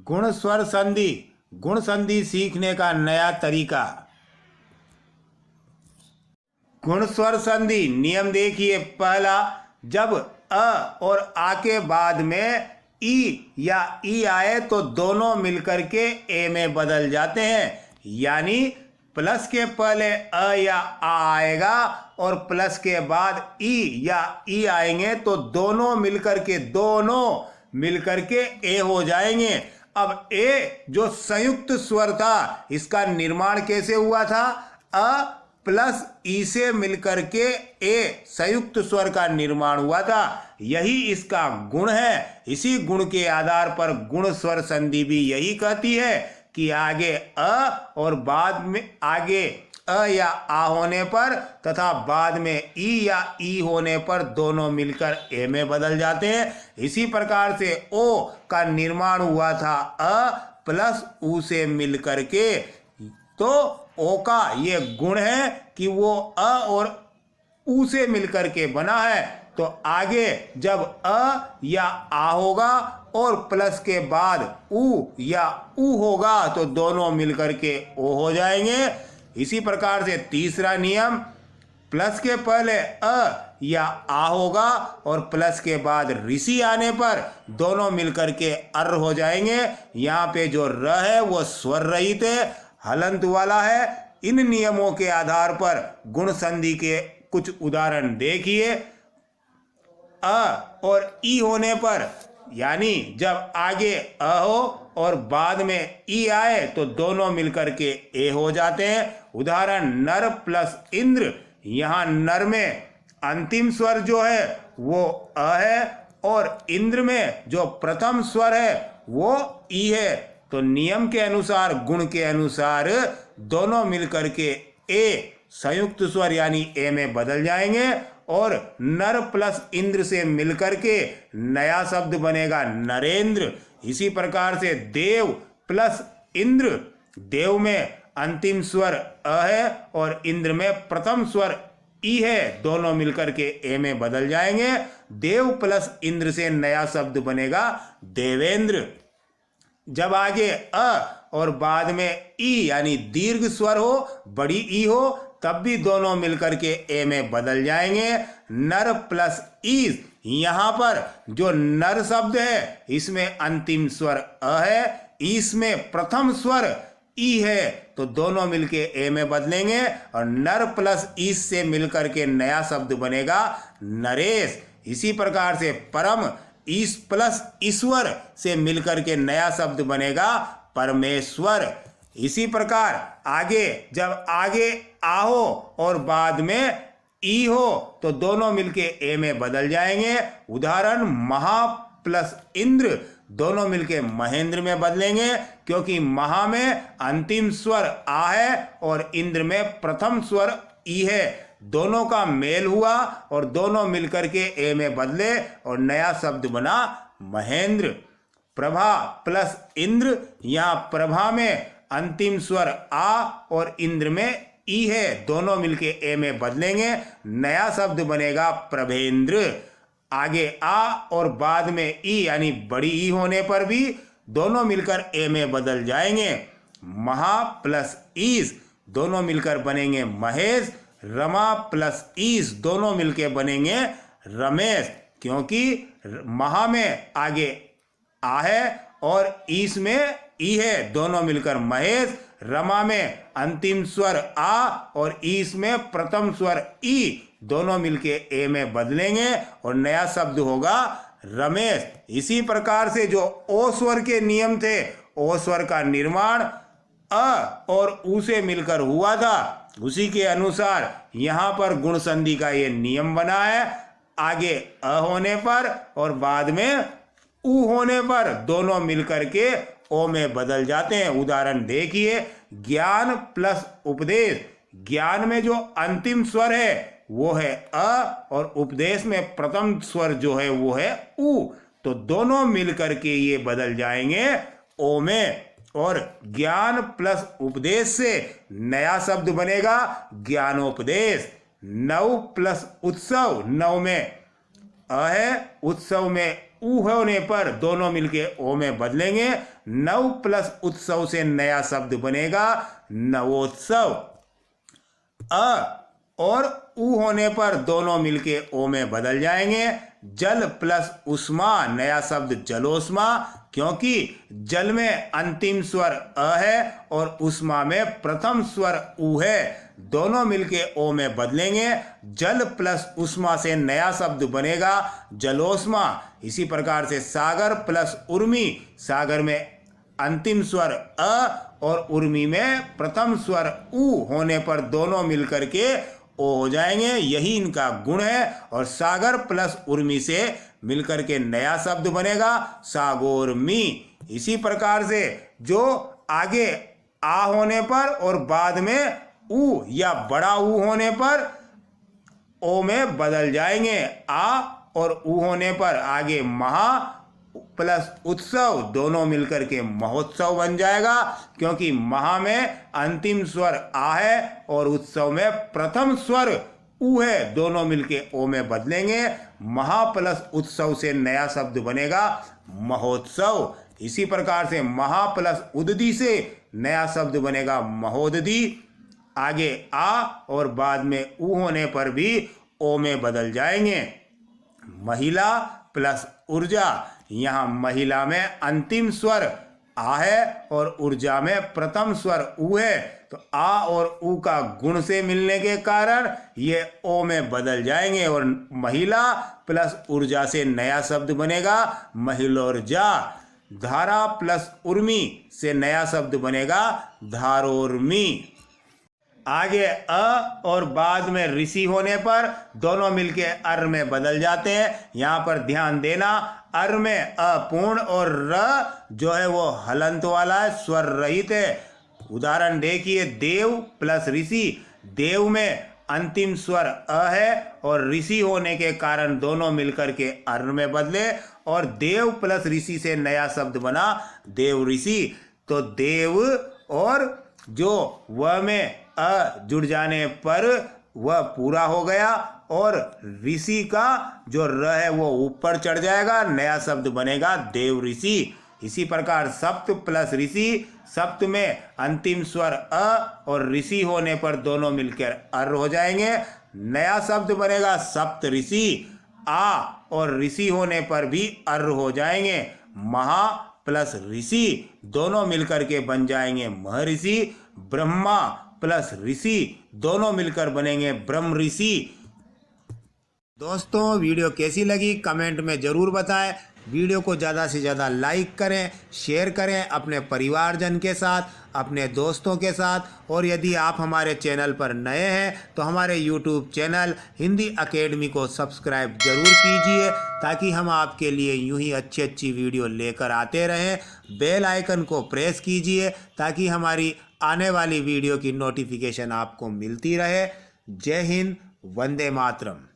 गुण स्वर संधि, गुण संधि सीखने का नया तरीका। गुण स्वर संधि नियम देखिए। पहला, जब अ और आ के बाद में ई या ई आए तो दोनों मिलकर के ए में बदल जाते हैं। यानी प्लस के पहले अ या आ आएगा और प्लस के बाद ई या ई आएंगे तो दोनों मिलकर के ए हो जाएंगे। अब ए जो संयुक्त स्वर था, इसका निर्माण कैसे हुआ था? अ प्लस ई से मिलकर के ए संयुक्त स्वर का निर्माण हुआ था। यही इसका गुण है। इसी गुण के आधार पर गुण स्वर संधि भी यही कहती है कि आगे अ और बाद में आगे अ या आ होने पर तथा बाद में ई या ई होने पर दोनों मिलकर ए में बदल जाते हैं। इसी प्रकार से ओ का निर्माण हुआ था अ प्लस ऊ से मिलकर के। तो ओ का ये गुण है कि वो अ और ऊ से मिलकर के बना है। तो आगे जब अ या आ होगा और प्लस के बाद ऊ या ऊ होगा तो दोनों मिलकर के ओ हो जाएंगे। इसी प्रकार से तीसरा नियम, प्लस के पहले अ या आ होगा और प्लस के बाद ऋषि आने पर दोनों मिलकर के अर हो जाएंगे। यहाँ पे जो र है वो स्वर रहित है, हलंत वाला है। इन नियमों के आधार पर गुण संधि के कुछ उदाहरण देखिए। अ और ई होने पर, यानी जब आगे अ हो और बाद में ई आए तो दोनों मिलकर के ए हो जाते हैं। उदाहरण, नर प्लस इंद्र। यहाँ नर में अंतिम स्वर जो है वो अ है और इंद्र में जो प्रथम स्वर है वो ई है। तो नियम के अनुसार, गुण के अनुसार दोनों मिलकर के ए संयुक्त स्वर यानी ए में बदल जाएंगे और नर प्लस इंद्र से मिलकर के नया शब्द बनेगा नरेंद्र। इसी प्रकार से देव प्लस इंद्र, देव में अंतिम स्वर अ है और इंद्र में प्रथम स्वर ई है, दोनों मिलकर के ए में बदल जाएंगे। देव प्लस इंद्र से नया शब्द बनेगा देवेंद्र। जब आगे अ और बाद में ई यानी दीर्घ स्वर हो, बड़ी ई हो, तब भी दोनों मिलकर के ए में बदल जाएंगे। नर प्लस ईस, यहाँ पर जो नर शब्द है इसमें अंतिम स्वर अ है, ईस में प्रथम स्वर ई है, तो दोनों मिलके ए में बदलेंगे और नर प्लस ईस से मिलकर के नया शब्द बनेगा नरेश। इसी प्रकार से परम, ईस प्लस ईश्वर से मिलकर के नया शब्द बनेगा परमेश्वर। इसी प्रकार आगे जब आगे आ हो और बाद में ई हो तो दोनों मिलके ए में बदल जाएंगे। उदाहरण, महा प्लस इंद्र, दोनों मिलके महेंद्र में बदलेंगे क्योंकि महा में अंतिम स्वर आ है और इंद्र में प्रथम स्वर ई है। दोनों का मेल हुआ और दोनों मिलकर के ए में बदले और नया शब्द बना महेंद्र। प्रभा प्लस इंद्र, यहाँ प्रभा में अंतिम स्वर आ और इंद्र में ई है, दोनों मिलके ए में बदलेंगे, नया शब्द बनेगा प्रभेंद्र। आगे आ और बाद में ई यानी बड़ी ई होने पर भी दोनों मिलकर ए में बदल जाएंगे। महा प्लस ईस, दोनों मिलकर बनेंगे महेश। रमा प्लस ईस, दोनों मिलकर बनेंगे रमेश, क्योंकि महा में आगे आ है और ईस में ई है, दोनों मिलकर महेश। रमा में अंतिम स्वर आ और ईस में प्रथम स्वर ई, दोनों मिलके ए में बदलेंगे और नया शब्द होगा रमेश। इसी प्रकार से जो ओ स्वर के नियम थे, ओ स्वर का निर्माण अ और ऊ से मिलकर हुआ था, उसी के अनुसार यहाँ पर गुण संधि का ये नियम बना है। आगे अ होने पर और बाद में ऊ होने पर दोनों मिलकर के ओ में बदल जाते हैं। उदाहरण देखिए, ज्ञान प्लस उपदेश, ज्ञान में जो अंतिम स्वर है वो है अ और उपदेश में प्रथम स्वर जो है वो है ऊ, तो दोनों मिलकर के ये बदल जाएंगे ओ में और ज्ञान प्लस उपदेश से नया शब्द बनेगा ज्ञानोपदेश। नव प्लस उत्सव, नव में अ है, उत्सव में ऊ होने पर दोनों मिलके ओ में बदलेंगे, नव प्लस उत्सव से नया शब्द बनेगा नवोत्सव। अ और उ होने पर दोनों मिलके ओ में बदल जाएंगे। जल प्लस उष्मा नया शब्द जलोष्मा, क्योंकि जल में अंतिम स्वर अ है और उष्मा में प्रथम स्वर उ है, दोनों मिलके ओ में बदलेंगे। जल प्लस उष्मा से नया शब्द बनेगा जलोष्मा। इसी प्रकार से सागर प्लस उर्मी, सागर में अंतिम स्वर अ और उर्मी में प्रथम स्वर उ होने पर दोनों मिलकर के ओ हो जाएंगे, यही इनका गुण है। और सागर प्लस उर्मी से मिलकर के नया शब्द बनेगा सागोर्मी। इसी प्रकार से जो आगे आ होने पर और बाद में उ या बड़ा उ होने पर ओ में बदल जाएंगे। आ और उ होने पर आगे महा प्लस उत्सव दोनों मिलकर के महोत्सव बन जाएगा, क्योंकि महा में अंतिम स्वर आ है और उत्सव में प्रथम स्वर उ है, दोनों मिलके ओ में बदलेंगे। महा प्लस उत्सव से नया शब्द बनेगा महोत्सव। इसी प्रकार से महा प्लस उदधि से नया शब्द बनेगा महोदधि। आगे आ और बाद में उ होने पर भी ओ में बदल जाएंगे। महिला प्लस ऊर्जा, यहाँ महिला में अंतिम स्वर आ है और ऊर्जा में प्रथम स्वर उ है, तो आ और उ का गुण से मिलने के कारण ये ओ में बदल जाएंगे और महिला प्लस ऊर्जा से नया शब्द बनेगा महिलोर्जा। धारा प्लस उर्मी से नया शब्द बनेगा धारोर्मी। आगे अ और बाद में ऋषि होने पर दोनों मिलके अर में बदल जाते हैं। यहाँ पर ध्यान देना, अर में अपूर्ण और र जो है वो हलंत वाला है, स्वर रहित है। उदाहरण देखिए, देव प्लस ऋषि, देव में अंतिम स्वर अ है और ऋषि होने के कारण दोनों मिलकर के अर में बदले और देव प्लस ऋषि से नया शब्द बना देव ऋषि। तो देव और जो व में अ जुड़ जाने पर वह पूरा हो गया और ऋषि का जो र है वो ऊपर चढ़ जाएगा, नया शब्द बनेगा देव ऋषि। इसी प्रकार सप्त प्लस ऋषि, सप्त में अंतिम स्वर अ और ऋषि होने पर दोनों मिलकर अर हो जाएंगे, नया शब्द बनेगा सप्त ऋषि। आ और ऋषि होने पर भी अर हो जाएंगे, महा प्लस ऋषि दोनों मिलकर के बन जाएंगे महर्षि। ब्रह्मा प्लस ऋषि दोनों मिलकर बनेंगे ब्रह्म ऋषि। दोस्तों, वीडियो कैसी लगी कमेंट में ज़रूर बताएं। वीडियो को ज़्यादा से ज़्यादा लाइक करें, शेयर करें अपने परिवारजन के साथ, अपने दोस्तों के साथ। और यदि आप हमारे चैनल पर नए हैं तो हमारे यूट्यूब चैनल हिंदी एकेडमी को सब्सक्राइब ज़रूर कीजिए, ताकि हम आपके लिए यूं ही अच्छी अच्छी वीडियो लेकर आते रहें। बेल आइकन को प्रेस कीजिए ताकि हमारी आने वाली वीडियो की नोटिफिकेशन आपको मिलती रहे। जय हिंद, वंदे मातरम।